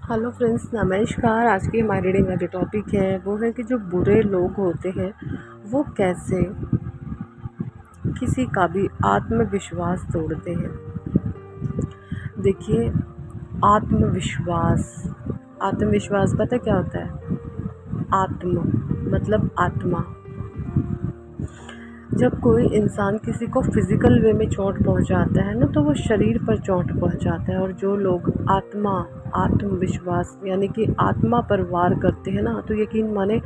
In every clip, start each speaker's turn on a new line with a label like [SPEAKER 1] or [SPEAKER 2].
[SPEAKER 1] Hello friends, नमस्कार। आज की हमारी रीडिंग का जो टॉपिक है वो है कि जो बुरे लोग होते हैं वो कैसे किसी का भी आत्मविश्वास तोड़ते हैं। देखिए, आत्मविश्वास आत्मविश्वास पता क्या होता है? आत्म मतलब आत्मा। जब कोई इंसान किसी को फिज़िकल वे में चोट पहुंचाता है ना, तो वो शरीर पर चोट पहुंचाता है। और जो लोग आत्मविश्वास यानी कि आत्मा पर वार करते हैं ना, तो यकीन माने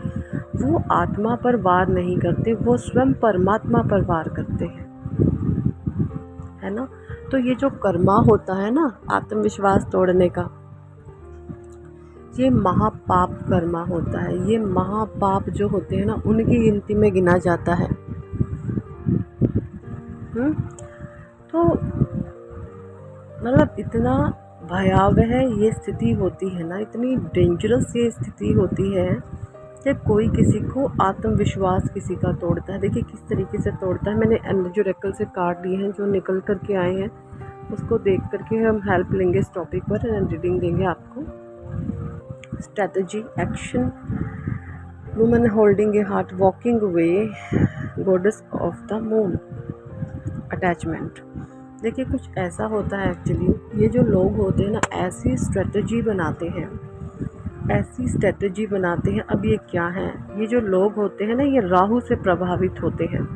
[SPEAKER 1] वो आत्मा पर वार नहीं करते, वो स्वयं परमात्मा पर वार करते हैं, है ना। तो ये जो कर्मा होता है ना, आत्मविश्वास तोड़ने का, ये महापाप कर्मा होता है। ये महापाप जो होते हैं ना, उनकी गिनती में गिना जाता है। तो मतलब इतना भयावह ये स्थिति होती है ना, इतनी डेंजरस ये स्थिति होती है कि कोई किसी को आत्मविश्वास किसी का तोड़ता है। देखिए किस तरीके से तोड़ता है। मैंने एनर्जी रेकल से कार्ड लिए हैं जो निकल करके आए हैं, उसको देख करके हम हेल्प लेंगे इस टॉपिक पर एंड रीडिंग देंगे आपको। Strategy, action, woman holding A heart, walking away, goddess of the moon, attachment. देखिए कुछ ऐसा होता है एक्चुअली, ये जो लोग होते हैं ना, ऐसी स्ट्रेटजी बनाते हैं, ऐसी स्ट्रेटजी बनाते हैं। अब ये क्या है? ये जो लोग होते हैं ना, ये राहु से प्रभावित होते हैं।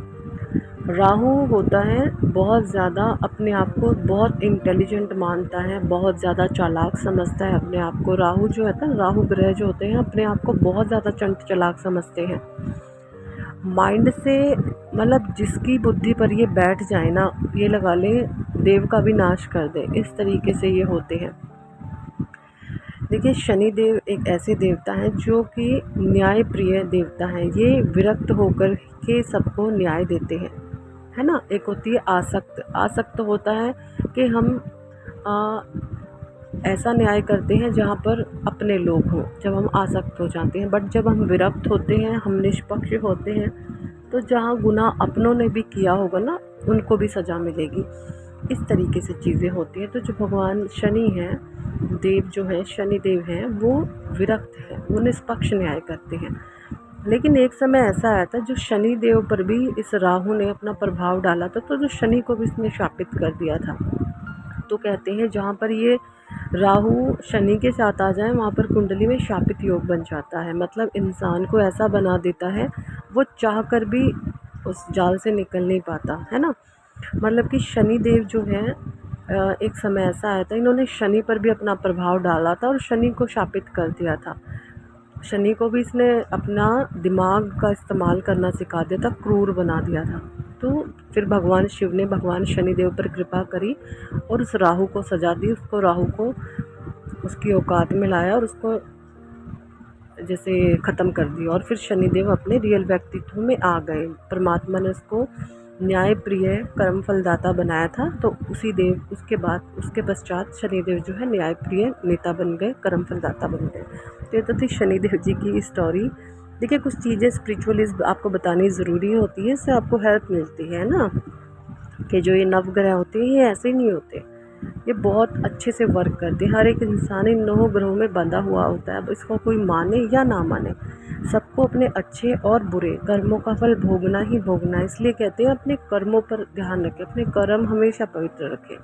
[SPEAKER 1] राहु होता है बहुत ज़्यादा अपने आप को बहुत इंटेलिजेंट मानता है, बहुत ज़्यादा चालाक समझता है अपने आप को। राहु जो है ना, राहु ग्रह जो होते हैं अपने आप को बहुत ज़्यादा चालाक समझते हैं। माइंड से मतलब जिसकी बुद्धि पर ये बैठ जाए ना, ये लगा ले देव का भी नाश कर दे, इस तरीके से ये होते हैं। देखिए शनि देव एक ऐसे देवता हैं जो कि न्याय प्रिय देवता हैं। ये विरक्त होकर के सबको न्याय देते हैं, है ना। एक होती है आसक्त। आसक्त होता है कि हम ऐसा न्याय करते हैं जहाँ पर अपने लोग हों, जब हम आसक्त हो जाते हैं। बट जब हम विरक्त होते हैं, हम निष्पक्ष होते हैं, तो जहाँ गुनाह अपनों ने भी किया होगा ना, उनको भी सज़ा मिलेगी। इस तरीके से चीज़ें होती हैं। तो जो भगवान शनि हैं, देव जो हैं, शनि देव हैं, वो विरक्त हैं, वो निष्पक्ष न्याय करते हैं। लेकिन एक समय ऐसा आया था जो शनि देव पर भी इस राहु ने अपना प्रभाव डाला था, तो जो शनि को भी इसने शापित कर दिया था। तो कहते हैं जहाँ पर ये राहु शनि के साथ आ जाए, वहाँ पर कुंडली में शापित योग बन जाता है। मतलब इंसान को ऐसा बना देता है, वो चाह कर भी उस जाल से निकल नहीं पाता, है ना। मतलब कि शनि देव जो है, एक समय ऐसा आया था, इन्होंने शनि पर भी अपना प्रभाव डाला था और शनि को शापित कर दिया था। शनि को भी इसने अपना दिमाग का इस्तेमाल करना सिखा दिया था, क्रूर बना दिया था। तो फिर भगवान शिव ने भगवान शनि देव पर कृपा करी और उस राहु को सजा दी, उसको राहु को उसकी औकात में लाया और उसको जैसे ख़त्म कर दिया। और फिर शनिदेव अपने रियल व्यक्तित्व में आ गए। परमात्मा ने उसको न्याय प्रिय कर्म फलदाता बनाया था, तो उसके पश्चात शनिदेव जो है न्याय प्रिय नेता बन गए, कर्म फलदाता बन गए। तो ये तो थी शनिदेव जी की स्टोरी। देखिए कुछ चीज़ें स्पिरिचुअली आपको बतानी ज़रूरी होती है, इससे आपको हेल्प मिलती है ना, कि जो ये नवग्रह होते हैं ये ऐसे नहीं होते, ये बहुत अच्छे से वर्क करते हैं। हर एक इंसान इन 9 ग्रहों में बंधा हुआ होता है। अब इसको कोई माने या ना माने, सबको अपने अच्छे और बुरे कर्मों का फल भोगना ही भोगना है। इसलिए कहते हैं अपने कर्मों पर ध्यान रखें, अपने कर्म हमेशा पवित्र रखें।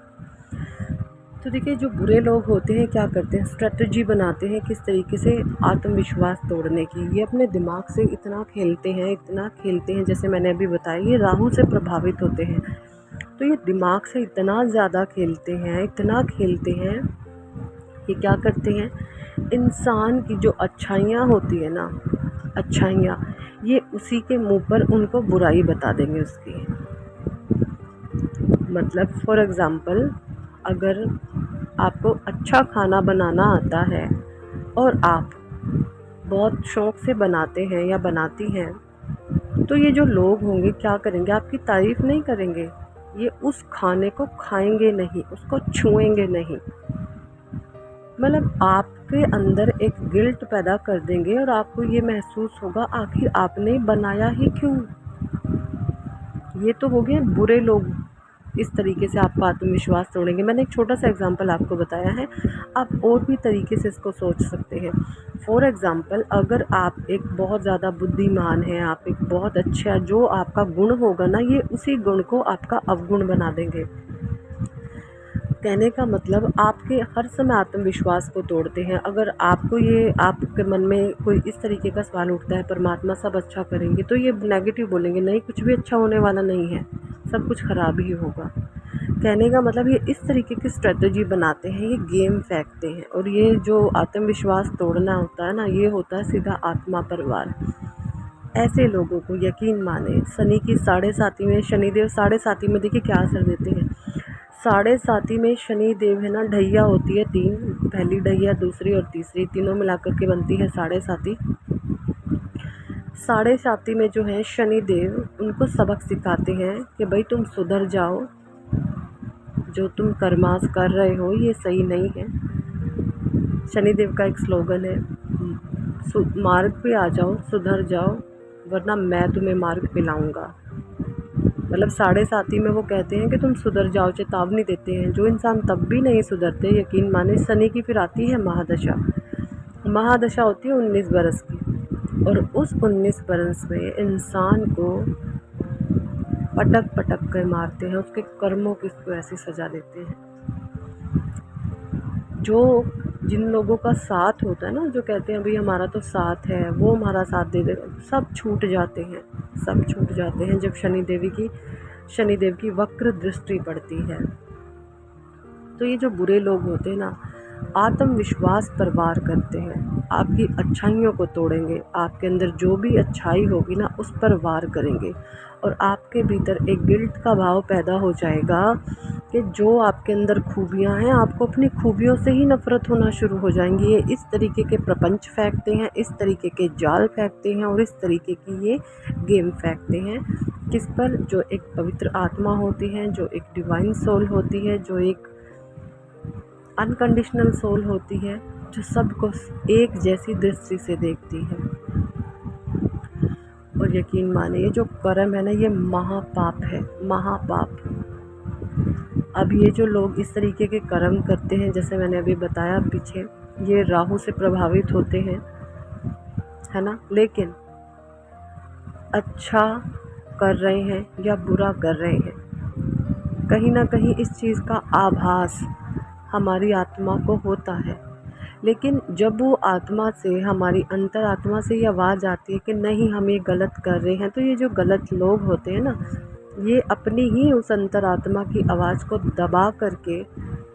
[SPEAKER 1] तो देखिए जो बुरे लोग होते हैं क्या करते हैं, स्ट्रेटजी बनाते हैं किस तरीके से आत्मविश्वास तोड़ने की। ये अपने दिमाग से इतना खेलते हैं, जैसे मैंने अभी बताया, ये राहु से प्रभावित होते हैं। तो ये दिमाग से इतना ज़्यादा खेलते हैं, ये क्या करते हैं, इंसान की जो अच्छाइयाँ होती है ना, अच्छाइयाँ, ये उसी के मुंह पर उनको बुराई बता देंगे उसकी। मतलब फॉर एग्ज़ाम्पल, अगर आपको अच्छा खाना बनाना आता है और आप बहुत शौक़ से बनाते हैं या बनाती हैं, तो ये जो लोग होंगे क्या करेंगे, आपकी तारीफ़ नहीं करेंगे। ये उस खाने को खाएंगे नहीं, उसको छुएंगे नहीं। मतलब आपके अंदर एक गिल्ट पैदा कर देंगे और आपको ये महसूस होगा आखिर आपने बनाया ही क्यों। ये तो हो गए बुरे लोग, इस तरीके से आपका आत्मविश्वास तोड़ेंगे। मैंने एक छोटा सा एग्जांपल आपको बताया है, आप और भी तरीके से इसको सोच सकते हैं। फॉर एग्ज़ाम्पल, अगर आप एक बहुत ज़्यादा बुद्धिमान हैं, आप एक बहुत अच्छा, जो आपका गुण होगा ना, ये उसी गुण को आपका अवगुण बना देंगे। कहने का मतलब आपके हर समय आत्मविश्वास को तोड़ते हैं। अगर आपको ये, आपके मन में कोई इस तरीके का सवाल उठता है, परमात्मा सब अच्छा करेंगे, तो ये नेगेटिव बोलेंगे, नहीं कुछ भी अच्छा होने वाला नहीं है, सब कुछ ख़राब ही होगा। कहने का मतलब ये इस तरीके की स्ट्रेटजी बनाते हैं, ये गेम फेंकते हैं। और ये जो आत्मविश्वास तोड़ना होता है ना, ये होता है सीधा आत्मा पर वार। ऐसे लोगों को यकीन माने, शनि की साढ़े साथी में, शनिदेव साढ़े साथी में देखिए क्या असर देते हैं। साढ़े साथी में शनि देव है ना, ढैया होती है 3, पहली ढैया, दूसरी और तीसरी, तीनों मिलाकर के बनती है साढ़े साथी। साढ़े साथी में जो है शनि देव, उनको सबक सिखाते हैं कि भाई तुम सुधर जाओ, जो तुम कर्मास कर रहे हो ये सही नहीं है। शनिदेव का एक स्लोगन है, मार्ग पे आ जाओ, सुधर जाओ, वरना मैं तुम्हें मार्ग पे लाऊंगा। मतलब साढ़े साथी में वो कहते हैं कि तुम सुधर जाओ, चेतावनी देते हैं। जो इंसान तब भी नहीं सुधरते, यकीन माने, शनि की फिर आती है महादशा। महादशा होती है 19 बरस की, और उस 19 बरस में इंसान को पटक पटक कर मारते हैं, उसके कर्मों की उसको ऐसी सजा देते हैं। जो जिन लोगों का साथ होता है ना, जो कहते हैं भाई हमारा तो साथ है, वो हमारा साथ दे देगा, सब छूट जाते हैं, सब छूट जाते हैं जब शनिदेव की वक्र दृष्टि पड़ती है। तो ये जो बुरे लोग होते हैं ना, आत्मविश्वास पर वार करते हैं, आपकी अच्छाइयों को तोड़ेंगे, आपके अंदर जो भी अच्छाई होगी ना उस पर वार करेंगे, और आपके भीतर एक गिल्ट का भाव पैदा हो जाएगा कि जो आपके अंदर खूबियां हैं, आपको अपनी खूबियों से ही नफ़रत होना शुरू हो जाएंगी। ये इस तरीके के प्रपंच फेंकते हैं, इस तरीके के जाल फेंकते हैं, और इस तरीके की ये गेम फेंकते हैं। किस पर? जो एक पवित्र आत्मा होती है, जो एक डिवाइन सोल होती है, जो एक अनकंडीशनल सोल होती है, जो सबको एक जैसी दृष्टि से देखती है। और यकीन माने, ये जो कर्म है ना, ये महापाप है, महापाप। अब ये जो लोग इस तरीके के कर्म करते हैं, जैसे मैंने अभी बताया पीछे, ये राहु से प्रभावित होते हैं, है ना। लेकिन अच्छा कर रहे हैं या बुरा कर रहे हैं, कहीं ना कहीं इस चीज़ का आभास हमारी आत्मा को होता है। लेकिन जब वो आत्मा से, हमारी अंतरात्मा से ये आवाज़ आती है कि नहीं हम ये गलत कर रहे हैं, तो ये जो गलत लोग होते हैं ना, ये अपनी ही उस अंतरात्मा की आवाज़ को दबा करके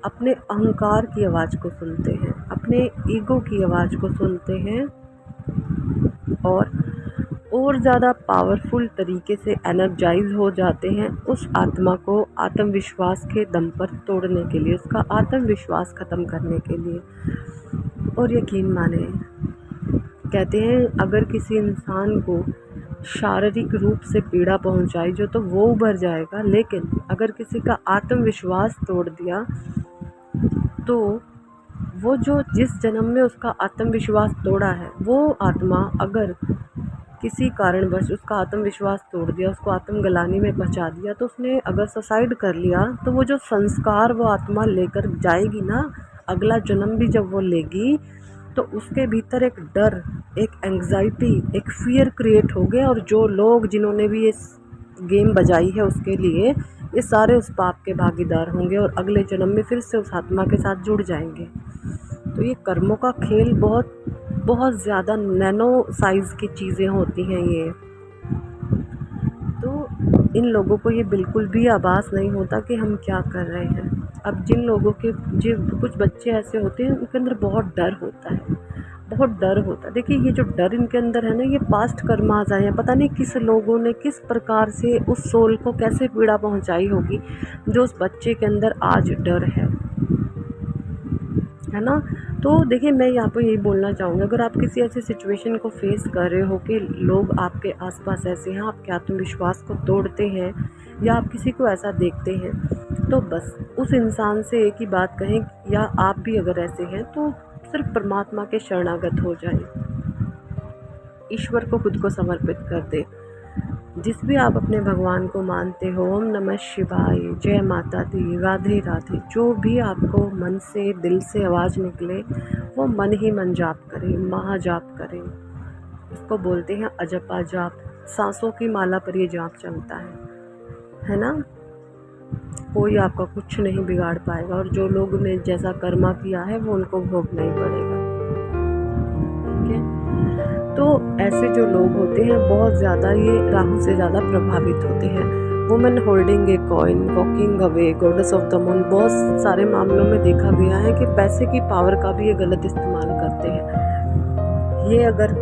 [SPEAKER 1] अपने अहंकार की आवाज़ को सुनते हैं, अपने ईगो की आवाज़ को सुनते हैं, और ज़्यादा पावरफुल तरीके से एनर्जाइज हो जाते हैं उस आत्मा को आत्मविश्वास के दम पर तोड़ने के लिए, उसका आत्मविश्वास ख़त्म करने के लिए। और यकीन माने, कहते हैं अगर किसी इंसान को शारीरिक रूप से पीड़ा पहुंचाई जो, तो वो उभर जाएगा, लेकिन अगर किसी का आत्मविश्वास तोड़ दिया, तो वो जो जिस जन्म में उसका आत्मविश्वास तोड़ा है, वो आत्मा अगर किसी कारणवश उसका आत्मविश्वास तोड़ दिया, उसको आत्मग्लानि में पहुंचा दिया, तो उसने अगर सुसाइड कर लिया, तो वो जो संस्कार वो आत्मा लेकर जाएगी ना, अगला जन्म भी जब वो लेगी, तो उसके भीतर एक डर, एक एंग्जाइटी, एक फियर क्रिएट हो गया। और जो लोग जिन्होंने भी ये गेम बजाई है उसके लिए, ये सारे उस पाप के भागीदार होंगे और अगले जन्म में फिर से उस आत्मा के साथ जुड़ जाएंगे। तो ये कर्मों का खेल बहुत बहुत ज़्यादा नैनो साइज़ की चीज़ें होती हैं ये। तो इन लोगों को ये बिल्कुल भी आभास नहीं होता कि हम क्या कर रहे हैं। अब जिन लोगों के, जो कुछ बच्चे ऐसे होते हैं, उनके अंदर बहुत डर होता है, बहुत डर होता है। देखिए ये जो डर इनके अंदर है ना, ये पास्ट कर्मास आए हैं, पता नहीं किस लोगों ने किस प्रकार से उस सोल को कैसे पीड़ा पहुंचाई होगी, जो उस बच्चे के अंदर आज डर है ना। तो देखिए मैं यहाँ पर यही बोलना चाहूँगी, अगर आप किसी ऐसी सिचुएशन को फेस कर रहे हो कि लोग आपके आसपास ऐसे हैं, आपके आत्मविश्वास को तोड़ते हैं, या आप किसी को ऐसा देखते हैं, तो बस उस इंसान से एक ही बात कहें, या आप भी अगर ऐसे हैं तो सिर्फ परमात्मा के शरणागत हो जाएं, ईश्वर को खुद को समर्पित कर दे। जिस भी आप अपने भगवान को मानते हो, ओम नमः शिवाय, जय माता दी, राधे राधे, जो भी आपको मन से दिल से आवाज़ निकले वो मन ही मन जाप करें, महाजाप करें। इसको बोलते हैं अजपा जाप। सांसों की माला पर ये जाप चलता है ना। कोई आपका कुछ नहीं बिगाड़ पाएगा, और जो लोग ने जैसा कर्मा किया है वो उनको भोगना ही पड़ेगा। ठीक है, तो ऐसे जो लोग होते हैं बहुत ज़्यादा ये राहु से ज़्यादा प्रभावित होते हैं। Women holding a coin, walking away, goddess of the moon, बहुत सारे मामलों में देखा गया है कि पैसे की पावर का भी ये गलत इस्तेमाल करते हैं। ये अगर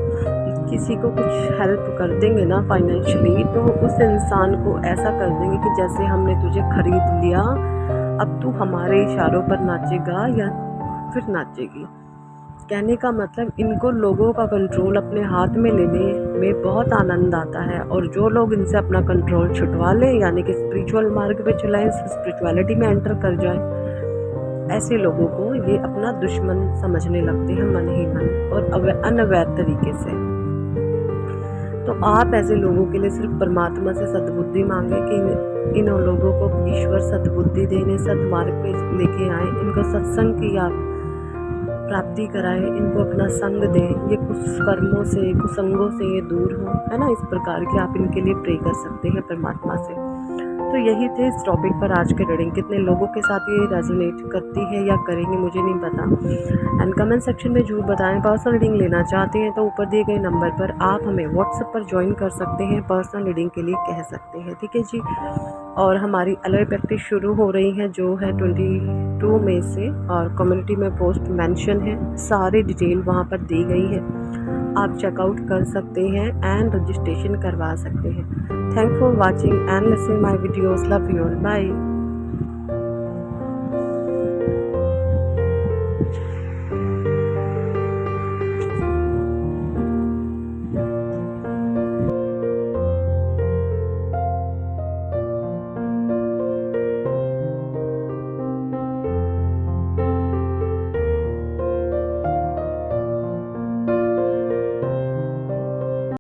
[SPEAKER 1] किसी को कुछ हेल्प कर देंगे ना फाइनेंशियली, तो उस इंसान को ऐसा कर देंगे कि जैसे हमने तुझे खरीद लिया, अब तू हमारे इशारों पर नाचेगा या फिर नाचेगी। कहने का मतलब इनको लोगों का कंट्रोल अपने हाथ में लेने में बहुत आनंद आता है, और जो लोग इनसे अपना कंट्रोल छुटवा लें, यानी कि स्पिरिचुअल मार्ग पे चलाएं, स्पिरिचुअलिटी में एंटर कर जाए, ऐसे लोगों को ये अपना दुश्मन समझने लगते हैं मन ही मन और अनवैध तरीके से। तो आप ऐसे लोगों के लिए सिर्फ परमात्मा से सद्बुद्धि मांगे कि इन लोगों को ईश्वर सद्बुद्धि देने, सद्मार्ग पे लेके आए, इनको सत्संग की आप प्राप्ति कराए, इनको अपना संग दें, ये कुकर्मों से, कुसंगों से ये दूर हो, है ना। इस प्रकार के आप इनके लिए प्रे कर सकते हैं परमात्मा से। तो यही थे इस टॉपिक पर आज के रीडिंग। कितने लोगों के साथ ये रेजोनेट करती है या करेंगे मुझे नहीं पता, एंड कमेंट सेक्शन में जरूर बताएं। पर्सनल रीडिंग लेना चाहते हैं तो ऊपर दिए गए नंबर पर आप हमें व्हाट्सएप पर ज्वाइन कर सकते हैं, पर्सनल रीडिंग के लिए कह सकते हैं। ठीक है जी। और हमारी अलग प्रैक्टिस शुरू हो रही है जो है 22 मई से, और कम्युनिटी में पोस्ट मेंशन है, सारी डिटेल वहाँ पर दी गई है, आप चेकआउट कर सकते हैं एंड रजिस्ट्रेशन करवा सकते हैं। Thank for watching and listening my videos. Love you all, bye.